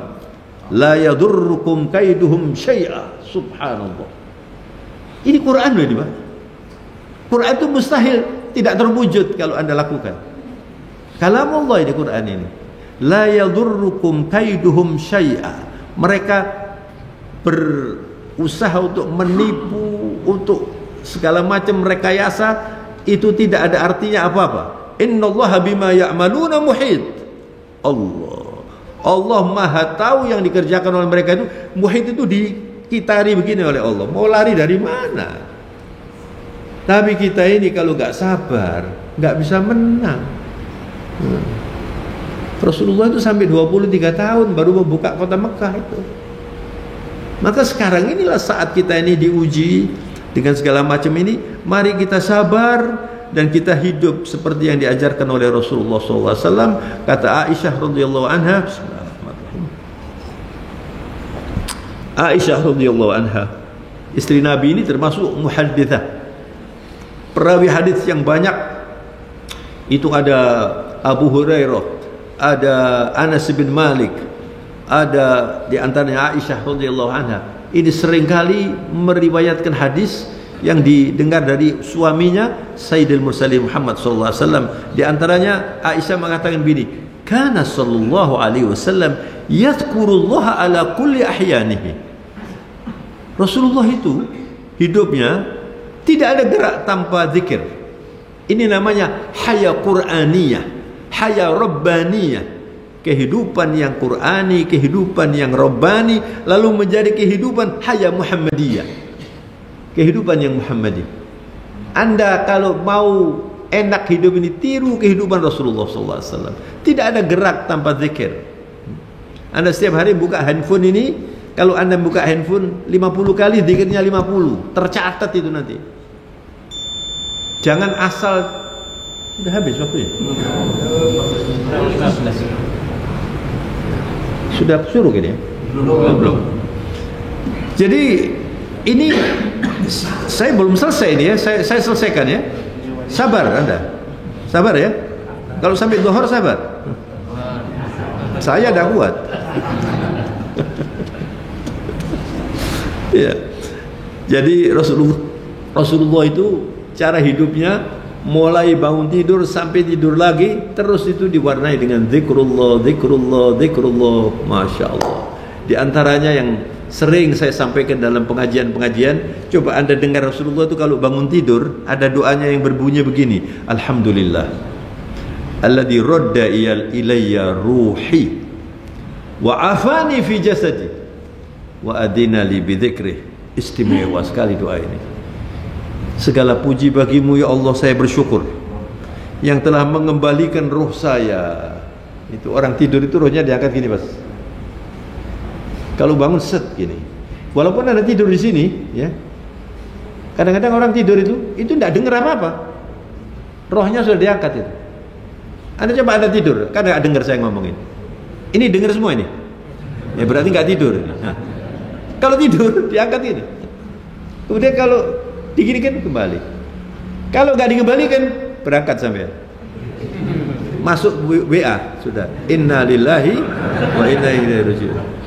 La yadurrukum kaiduhum syai'a. Subhanallah. Ini Quran loh ini, Pak. Quran itu mustahil tidak terwujud kalau Anda lakukan. Kalam Allah ini Quran ini. La yadurrukum kaiduhum syai'a. Mereka berusaha untuk menipu, untuk segala macam rekayasa, itu tidak ada artinya apa-apa. Innallaha bima ya'maluna muhit. Allah Maha tahu yang dikerjakan oleh mereka itu. Muhit itu dikitari begini oleh Allah. Mau lari dari mana? Tapi kita ini kalau nggak sabar, nggak bisa menang. Rasulullah itu sampai 23 tahun baru membuka kota Mekah itu. Maka sekarang inilah saat kita ini diuji dengan segala macam ini. Mari kita sabar dan kita hidup seperti yang diajarkan oleh Rasulullah SAW. Kata Aisyah radhiyallahu anha, Aisyah radhiyallahu anha, istri Nabi ini termasuk muhadditsah, perawi hadis yang banyak. Itu ada Abu Hurairah, ada Anas bin Malik, ada di antaranya Aisyah radhiyallahu anha. Ini seringkali meriwayatkan hadis yang didengar dari suaminya Sayyidul Mursalin Muhammad sallallahu alaihi wasallam. Di antaranya Aisyah mengatakan begini, kana sallallahu alaihi wasallam yadhkurullaha ala kulli ahyanihi. Rasulullah itu hidupnya tidak ada gerak tanpa zikir. Ini namanya haya Qur'aniyah, haya Rabbaniyah. Kehidupan yang Qur'ani, kehidupan yang Rabbani, lalu menjadi kehidupan haya Muhammadiyah. Kehidupan yang Muhammadi. Anda kalau mau enak hidup ini, tiru kehidupan Rasulullah SAW. Tidak ada gerak tanpa zikir. Anda setiap hari buka handphone ini, kalau Anda buka handphone 50 kali, zikirnya 50. Tercatat itu nanti. Jangan asal. Sudah habis waktunya. Sudah suruh gini ya? Belum. Jadi ini saya belum selesai ini ya, saya selesaikan ya. Sabar Anda. Sabar ya. Kalau sampai zuhur sabar. Saya dah kuat. Ya. Jadi Rasulullah itu cara hidupnya mulai bangun tidur sampai tidur lagi terus itu diwarnai dengan zikrullah, zikrullah, zikrullah. Masya Allah. Di antaranya yang sering saya sampaikan dalam pengajian-pengajian, coba Anda dengar Rasulullah itu kalau bangun tidur ada doanya yang berbunyi begini, Alhamdulillah alladzi radda ilayya ruhi wa afani fi jasadi wa adina li bidzikrih. Istimewa sekali doa ini. Segala puji bagimu ya Allah, saya bersyukur yang telah mengembalikan ruh saya. Itu orang tidur itu ruhnya diangkat gini, Mas. Kalau bangun set gini, walaupun Anda tidur di sini, ya, kadang-kadang orang tidur itu tidak dengar apa-apa, rohnya sudah diangkat itu. Anda coba Anda tidur, kan nggak dengar saya ngomongin. Ini dengar semua ini, ya berarti nggak tidur. Nah, kalau tidur diangkat ini, kemudian kalau diginikan kembali, kalau nggak dikembalikan berangkat sampai masuk WA sudah. Inna lillahi wa inna ilaihi raji'un.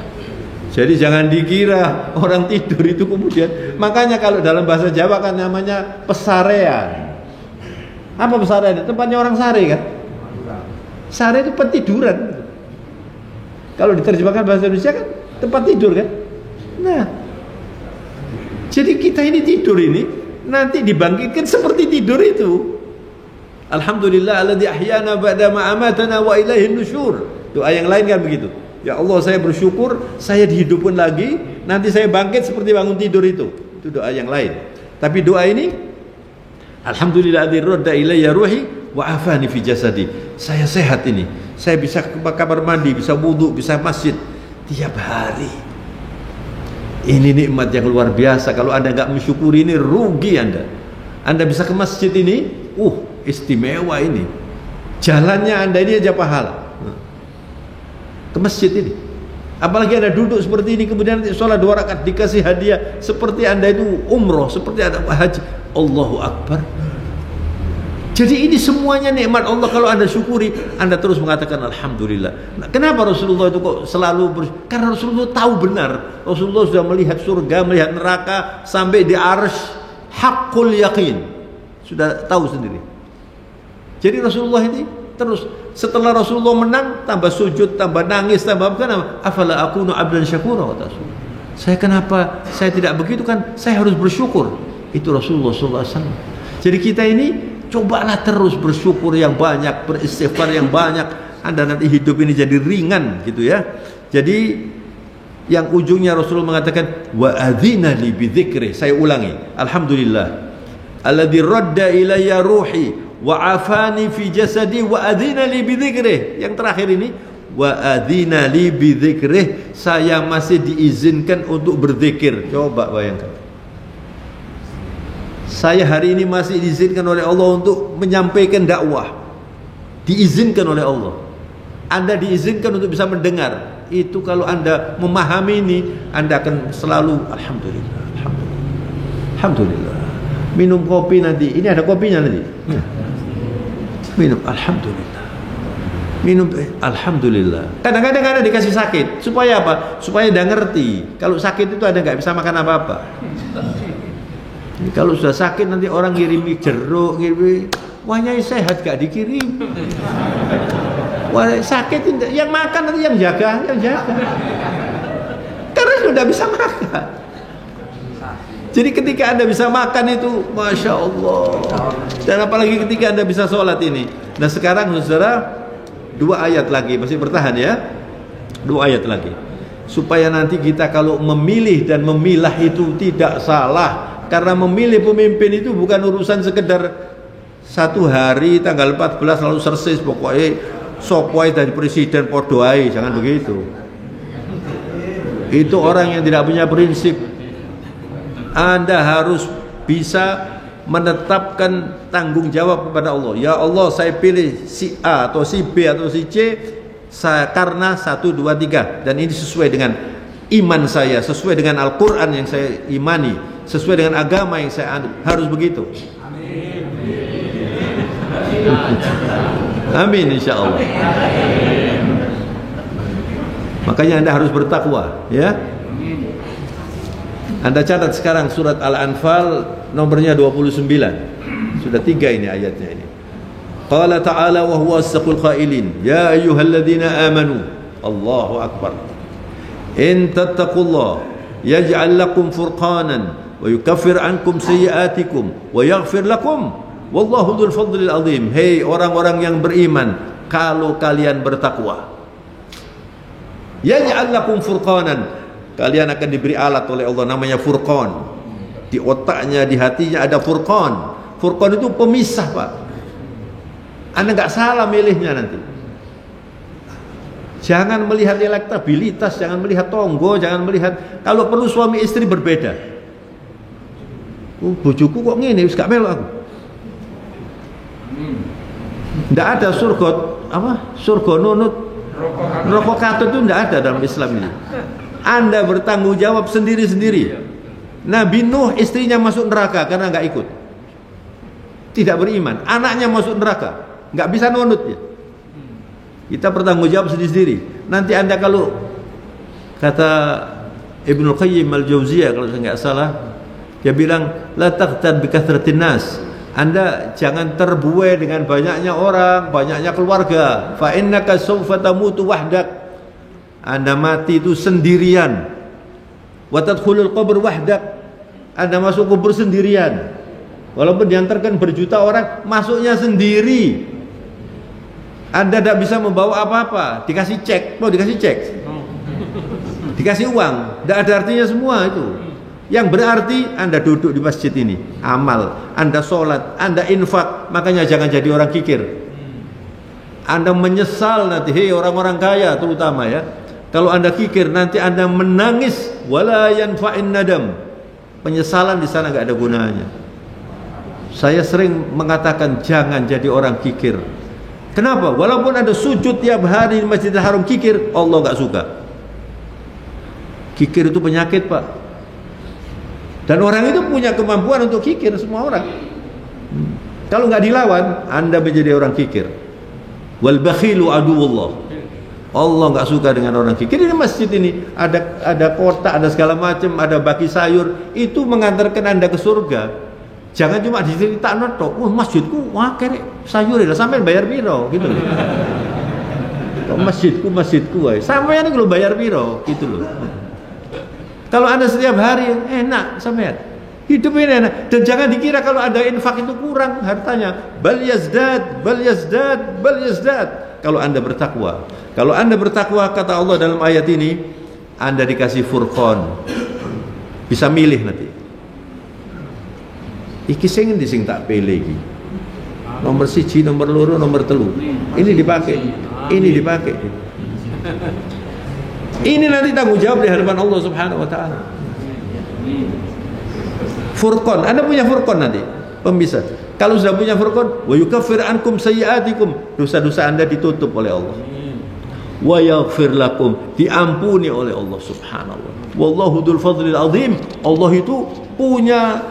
Jadi jangan dikira orang tidur itu kemudian, makanya kalau dalam bahasa Jawa kan namanya pesarean. Apa pesarean? Tempatnya orang sare kan? Sare itu petiduran. Kalau diterjemahkan bahasa Indonesia kan tempat tidur kan? Nah, jadi kita ini tidur ini nanti dibangkitkan seperti tidur itu. Alhamdulillah alladzi ahyana ba'da ma amatana wa ilaihin nusyur. Doa yang lain kan begitu. Ya Allah, saya bersyukur saya dihidupkan lagi, nanti saya bangkit seperti bangun tidur itu. Itu doa yang lain. Tapi doa ini, Alhamdulilladzi radda ilayya ruhi wa afani fi jasadi. Saya sehat ini. Saya bisa ke kamar mandi, bisa wudu, bisa masjid tiap hari. Ini nikmat yang luar biasa. Kalau Anda nggak mensyukuri ini, rugi Anda. Anda bisa ke masjid ini, istimewa ini. Jalannya Anda ini aja pahala. Ke masjid ini, apalagi Anda duduk seperti ini, kemudian nanti sholat 2 rakaat dikasih hadiah seperti Anda itu umroh, seperti Anda haji. Allahu Akbar. Jadi ini semuanya nikmat Allah. Kalau Anda syukuri, Anda terus mengatakan Alhamdulillah. Nah, kenapa Rasulullah itu kok selalu karena Rasulullah tahu benar, Rasulullah sudah melihat surga, melihat neraka sampai di arsy, haqqul yaqin, sudah tahu sendiri. Jadi Rasulullah ini terus setelah Rasulullah menang, tambah sujud, tambah nangis, tambah apa? Afala akunu abdan syakura, kata Rasulullah. Saya kenapa saya tidak begitu kan? Saya harus bersyukur. Itu Rasulullah SAW. Jadi kita ini cobalah terus bersyukur yang banyak, beristighfar yang banyak. Anda nanti hidup ini jadi ringan gitu ya. Jadi yang ujungnya Rasulullah mengatakan wa adzina li bidzikri. Saya ulangi. Alhamdulillah alladzi radda ilayya ruhi wa afani fi jasadi wa adzina li bidzikrih. Yang terakhir ini wa adzina li bidzikrih, saya masih diizinkan untuk berzikir. Coba bayangkan, saya hari ini masih diizinkan oleh Allah untuk menyampaikan dakwah, diizinkan oleh Allah. Anda diizinkan untuk bisa mendengar. Itu kalau Anda memahami ini, Anda akan selalu Alhamdulillah, Alhamdulillah, Alhamdulillah. Minum kopi nanti, ini ada kopinya nanti. Minum Alhamdulillah, minum Alhamdulillah. Kadang-kadang Anda dikasih sakit supaya apa? Supaya Anda ngerti kalau sakit itu Anda nggak bisa makan apa-apa. Kalau sudah sakit nanti orang kirimi jeruk, kirimi wanyai sehat gak dikirim. Wah sakit yang makan nanti yang jaga. Karena sudah bisa makan. Jadi ketika Anda bisa makan itu, Masya Allah. Dan apalagi ketika Anda bisa sholat ini. Nah sekarang saudara, 2 ayat lagi, masih bertahan ya. 2 ayat lagi. Supaya nanti kita kalau memilih dan memilah itu tidak salah. Karena memilih pemimpin itu bukan urusan sekedar 1 hari tanggal 14 lalu selesai pokoknya sopoi dari presiden podoai, jangan begitu. Itu orang yang tidak punya prinsip. Anda harus bisa menetapkan tanggung jawab kepada Allah. Ya Allah, saya pilih si A atau si B atau si C karena 1, 2, 3 dan ini sesuai dengan iman saya, sesuai dengan Al-Quran yang saya imani, sesuai dengan agama yang saya anut. Harus begitu. Amin insyaallah. Makanya Anda harus bertakwa ya. Anda catat sekarang surat Al-Anfal nomornya 29. Sudah 3 ini ayatnya ini. Qala ta'ala wa huwa as-saqul qailin ya ayyuhalladzina amanu Allahu akbar in tattaqullah yaj'al lakum furqanan wa yukaffir ankum sayyi'atikum wa yaghfir lakum wallahu dzul fadlil azim. Hei orang-orang yang beriman, kalau kalian bertakwa, yaj'al lakum furqanan, kalian akan diberi alat oleh Allah namanya furqan. Di otaknya, di hatinya ada furqan. Furqan itu pemisah, Pak. Anda nggak salah milihnya nanti. Jangan melihat elektabilitas, jangan melihat tonggo, jangan melihat kalau perlu suami istri berbeda. Bojoku kok ngene wis gak melu aku. Nggak ada surga apa? Surga nunut rokok katut itu nggak ada dalam Islam ini. Anda bertanggung jawab sendiri-sendiri. Nabi Nuh istrinya masuk neraka karena nggak ikut, tidak beriman. Anaknya masuk neraka, nggak bisa nunut ya. Kita bertanggung jawab sendiri-sendiri. Nanti Anda kalau kata Ibnu Qayyim al-Jauziyah kalau saya nggak salah, dia bilang la taqtad bi kathratin nas. Anda jangan terbuai dengan banyaknya orang, banyaknya keluarga. Fa innaka sawfa tamutu wahdak. Anda mati itu sendirian. Wa tadkhulul qabr wahdak. Anda masuk kubur sendirian. Walaupun diantarkan berjuta orang, masuknya sendiri. Anda tidak bisa membawa apa-apa. Dikasih cek, mau dikasih cek, dikasih uang, tidak ada artinya semua itu. Yang berarti Anda duduk di masjid ini, amal, Anda sholat, Anda infak. Makanya jangan jadi orang kikir. Anda menyesal nanti, hei orang-orang kaya terutama ya. Kalau Anda kikir nanti Anda menangis, wala yanfa'in nadam. Penyesalan di sana nggak ada gunanya. Saya sering mengatakan jangan jadi orang kikir. Kenapa? Walaupun Anda sujud tiap hari di Masjidil Haram kikir, Allah nggak suka. Kikir itu penyakit, Pak. Dan orang itu punya kemampuan untuk kikir, semua orang. Kalau nggak dilawan, Anda menjadi orang kikir. Wal bakhilu aduwullah. Allah nggak suka dengan orang kikir. Di masjid ini ada kotak, ada segala macam, ada baki sayur, itu mengantarkan Anda ke surga. Jangan cuma diceritakan tok, wah masjidku wah kerek sayur lah sampai bayar piro gitu loh. Kok masjidku wae. Sampeyan iki lho bayar piro gitu loh. Kalau Anda setiap hari enak sampean. Hidup ini enak, dan jangan dikira kalau ada infak itu kurang hartanya. Bal yazdad, bal yazdad, bal yazdad. Kalau Anda bertakwa. Kalau Anda bertakwa kata Allah dalam ayat ini, Anda dikasih furqan. Bisa milih nanti. Iki sing endi sing tak pilih iki. Nomor 1, nomor 2, nomor 3. Ini dipakai. Ini dipakai. Ini nanti tanggung jawab di hadapan Allah Subhanahu wa taala. Furqan, Anda punya furqan nanti, pemisah. Kalau sudah punya furqan, wa yukaffir ankum sayyi'atikum, dosa-dosa Anda ditutup oleh Allah. Wa yaghfir lakum, diampuni oleh Allah Subhanallah. Wallahu dzul fadlil azim. Allah itu punya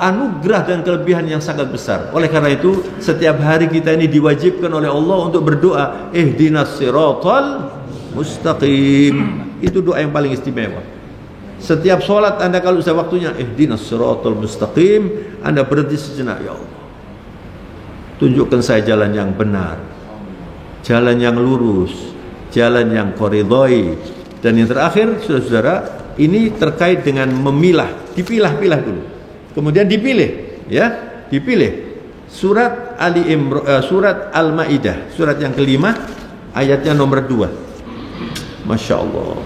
anugerah dan kelebihan yang sangat besar. Oleh karena itu setiap hari kita ini diwajibkan oleh Allah untuk berdoa ihdinas siratal mustaqim. Itu doa yang paling istimewa. Setiap sholat Anda kalau sudah waktunya ihdinas siratal mustaqim, Anda berhenti sejenak, ya Allah, tunjukkan saya jalan yang benar, jalan yang lurus, jalan yang Kau ridhoi. Dan yang terakhir saudara-saudara, ini terkait dengan memilah, dipilah-pilah dulu. Kemudian dipilih, ya, dipilih. Surat surat Al-Maidah, surat yang kelima, ayatnya nomor 2. Masya Allah.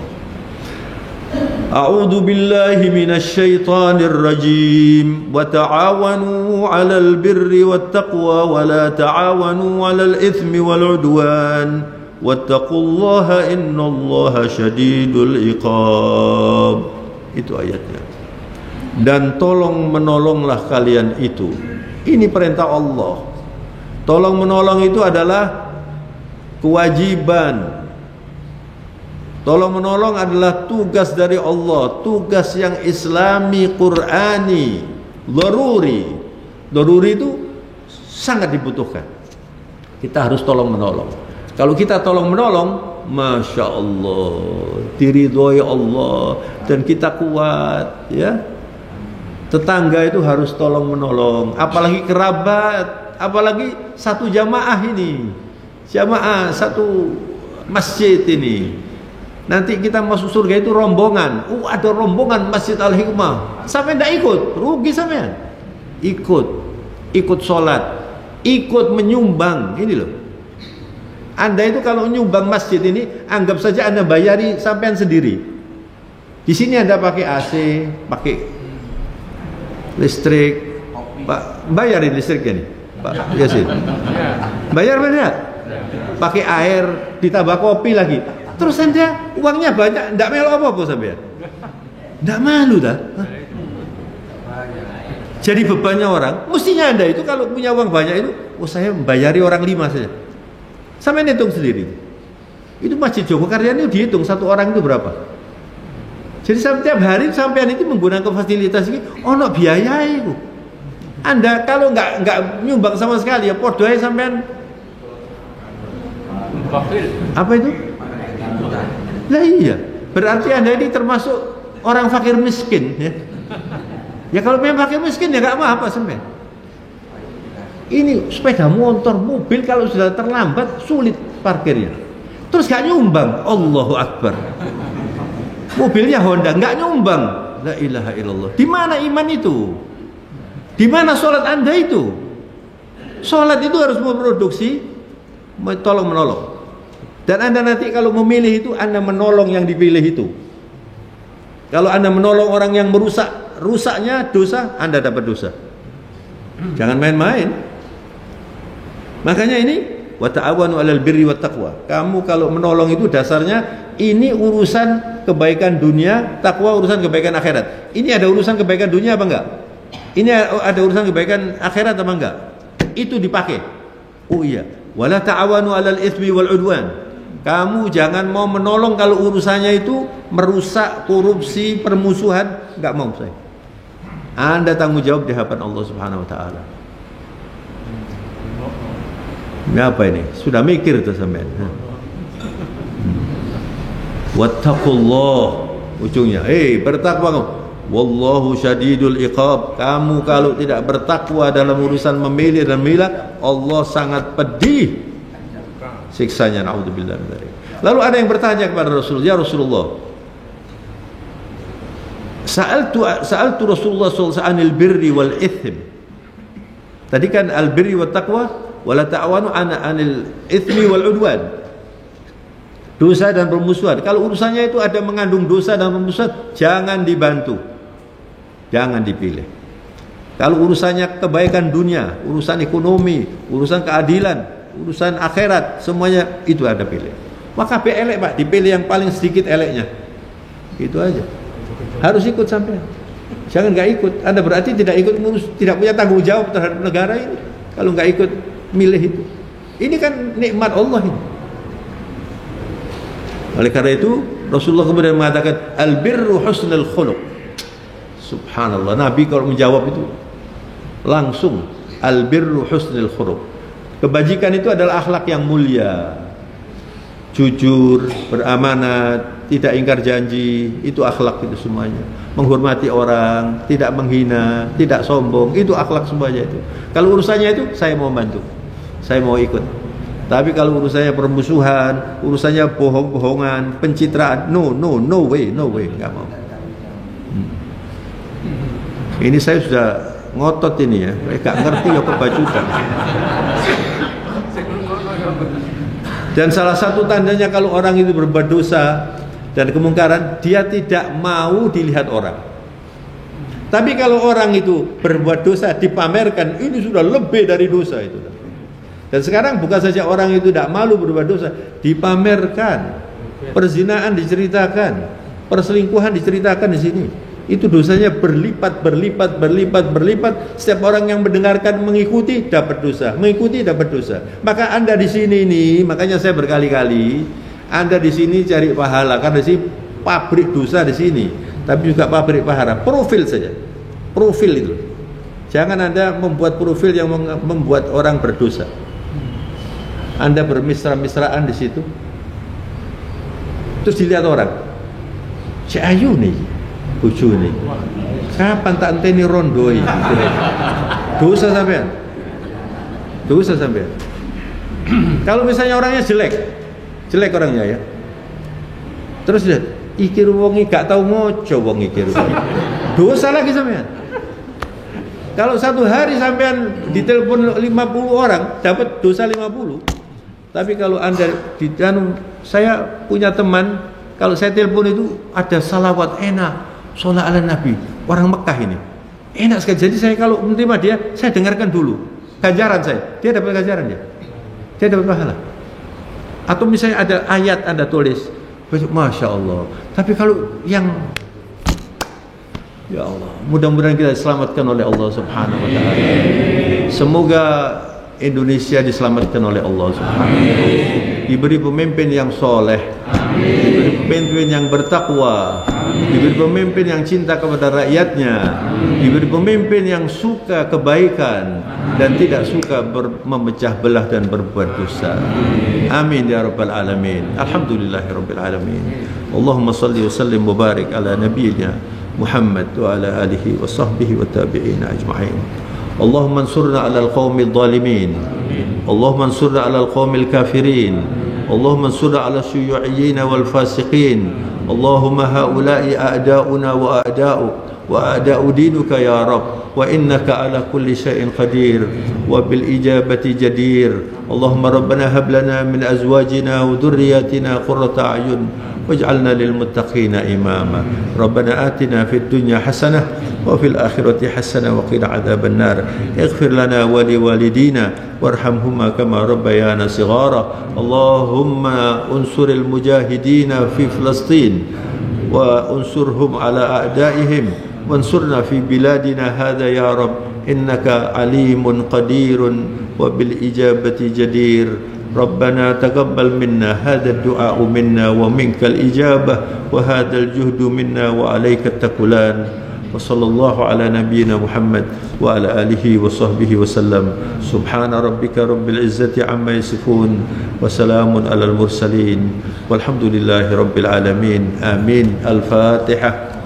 A'udzu billahi minasy syaithanir rajim. Wa ta'awanu 'alal birri wat taqwa wa la ta'awanu 'alal itsmi wal 'udwan. Wattaqullaha innallaha syadidul iqab. Itu ayatnya. Dan tolong menolonglah kalian itu. Ini perintah Allah. Tolong menolong itu adalah kewajiban. Tolong menolong adalah tugas dari Allah, tugas yang islami, qur'ani, daruri. Daruri itu sangat dibutuhkan. Kita harus tolong menolong. Kalau kita tolong menolong, Masya Allah, diridhoi Allah, dan kita kuat, ya. Tetangga itu harus tolong menolong, apalagi kerabat, apalagi satu jamaah ini, jamaah satu masjid ini. Nanti kita masuk surga itu rombongan. Ada rombongan Masjid Al-Hikmah. Sampai tidak ikut, rugi sampean. Ikut sholat, ikut menyumbang. Ini loh. Anda itu kalau nyumbang masjid ini, anggap saja Anda bayari sampean sendiri. Di sini Anda pakai AC, pakai listrik, Pak, bayarin listriknya nih, Pak Yasin. Bayar tidak? Pakai air, ditambah kopi lagi. Terus Anda uangnya banyak, tidak melo apa-apa sampean. Tidak malu dah. Jadi bebannya orang. Mestinya Anda itu kalau punya uang banyak itu, saya membayari orang 5 saja. Sampai hitung sendiri. Itu Masjid Jogokaryan itu dihitung satu orang itu berapa. Jadi setiap hari sampean itu menggunakan fasilitas ini, ono biaya itu. Anda kalau nggak nyumbang sama sekali ya podoh sampean. Apa itu? Lah iya, berarti Anda ini termasuk orang fakir miskin ya. Ya kalau memang fakir miskin ya nggak apa-apa sampean. Ini sepeda motor, mobil kalau sudah terlambat sulit parkirnya. Terus gak nyumbang, Allahu Akbar. Mobilnya Honda nggak nyumbang, la ilaha illallah. Di mana iman itu? Di mana sholat Anda itu? Sholat itu harus memproduksi, tolong menolong. Dan Anda nanti kalau memilih itu, Anda menolong yang dipilih itu. Kalau Anda menolong orang yang merusak, rusaknya dosa, Anda dapat dosa. Jangan main-main. Makanya ini wa ta'awanu 'alal birri wat taqwa. Kamu kalau menolong itu dasarnya ini urusan kebaikan dunia, takwa urusan kebaikan akhirat. Ini ada urusan kebaikan dunia apa enggak? Ini ada urusan kebaikan akhirat apa enggak? Itu dipakai. Oh iya, wala ta'awanu 'alal itsmi wal 'udwan. Kamu jangan mau menolong kalau urusannya itu merusak, korupsi, permusuhan, enggak mau saya. Anda tanggung jawab di hadapan Allah Subhanahu wa taala. Ini apa ini? Sudah mikir tuh sampean. Wattaqullah, ujungnya. Bertakwa kamu. Wallahu syadidul iqab. Kamu kalau tidak bertakwa dalam urusan memilih dan memilah, Allah sangat pedih siksanya. Naudzubillah min dzalik. Lalu ada yang bertanya kepada Rasulullah, ya Rasulullah, Sa'altu Rasulullah sallallahu alaihi birri wal ithim. Tadi kan al birri wat taqwa wala ta'awanu 'anil ithmi wal 'udwan. Dosa dan permusuhan. Kalau urusannya itu ada mengandung dosa dan permusuhan, jangan dibantu. Jangan dipilih. Kalau urusannya kebaikan dunia, urusan ekonomi, urusan keadilan, urusan akhirat, semuanya itu ada pilih. Maka elek Pak, dipilih yang paling sedikit eleknya. Itu aja. Harus ikut sampai. Jangan nggak ikut. Anda berarti tidak ikut ngurus, tidak punya tanggung jawab terhadap negara ini. Kalau nggak ikut milih itu. Ini kan nikmat Allah ini. Oleh karena itu Rasulullah kemudian mengatakan al-birru husnul khuluq. Subhanallah, Nabi kalau menjawab itu langsung al-birru husnul khuluq. Kebajikan itu adalah akhlak yang mulia. Jujur, beramanat, tidak ingkar janji, itu akhlak itu semuanya. Menghormati orang, tidak menghina, tidak sombong, itu akhlak semuanya itu. Kalau urusannya itu saya mau bantu, saya mau ikut. Tapi kalau urusannya permusuhan, urusannya bohong-bohongan, pencitraan, no way, nggak mau. Ini saya sudah ngotot ini ya, nggak ngerti ya kebajutan. Dan salah satu tandanya kalau orang itu berbuat dosa dan kemungkaran, dia tidak mau dilihat orang. Tapi kalau orang itu berbuat dosa dipamerkan, ini sudah lebih dari dosa itu. Dan sekarang bukan saja orang itu tidak malu berbuat dosa, dipamerkan. Perzinaan diceritakan, perselingkuhan diceritakan di sini. Itu dosanya berlipat. Setiap orang yang mendengarkan mengikuti dapat dosa, mengikuti dapat dosa. Maka Anda di sini nih, makanya saya berkali-kali, Anda di sini cari pahala karena di sini pabrik dosa di sini, tapi juga pabrik pahala. Profil saja, profil itu. Jangan Anda membuat profil yang membuat orang berdosa. Anda bermisra-misraan di situ, Terus dilihat orang, si ayu nih bojo nih, kapan tak enteni rondoi. Dosa sampean, dosa sampean. Kalau misalnya orangnya jelek orangnya ya, terus lihat iki wongi gak tau ngojo wong iki, dosa lagi sampean. Kalau satu hari sampean ditelepon 50 orang dapat dosa 50. Tapi kalau Anda saya punya teman, kalau saya telepon itu ada salawat enak, sholawat ala Nabi, orang Mekah ini. Enak sekali. Jadi saya kalau menerima dia, saya dengarkan dulu. Ganjaran saya. Dia dapat ganjaran dia. Dia dapat pahala. Atau misalnya ada ayat Anda tulis, Masya Allah. Tapi kalau yang ya Allah, mudah-mudahan kita diselamatkan oleh Allah Subhanahu wa taala. Semoga Indonesia diselamatkan oleh Allah Subhanahu wa taala. Diberi pemimpin yang soleh, diberi pemimpin yang bertakwa, diberi pemimpin yang cinta kepada rakyatnya, diberi pemimpin yang suka kebaikan dan tidak suka memecah belah dan berbuat dosa. Amin ya rabbal alamin. Alhamdulillahirabbil alamin. Allahumma salli wa sallim wa barik ala nabiyyina Muhammad wa ala alihi wa sahbihi wa tabi'in ajma'in. Allahumma ansurna ala al-qawmi al-zalimin. Allahumma ansurna ala al-qawmi al-kafirin. Allahumma ansurna ala syuyu'iyyin wal fasiqin. Allahumma haula'i a'da'una wa a'da'u dinuka ya Rabb, wa innaka ala kulli syai'in qadir wa bil ijabati jadir. Allahumma rabbana hab lana min azwajina wa dhurriyyatina qurrata a'yun واجعلنا للمتقين إماما. ربنا آتنا في الدنيا حسنة وفي الآخرة حسنة وقنا عذاب النار. اغفر لنا ولوالدينا وارحمهما كما ربيانا صغارا. اللهم انصر المجاهدين في فلسطين وانصرهم على أعدائهم وانصرنا في بلادنا هذا يا رب إنك عليم قدير وبالإجابة جدير. ربنا تقبل منا هذا الدعاء منا ومنك الإجابة وهذا الجهد منا وعليك التكلان. وصلى الله على نبينا محمد وعلى آله وصحبه وسلم. سبحان ربك رب العزة عما يصفون وسلام على المرسلين والحمد لله رب العالمين. آمين. الفاتحة.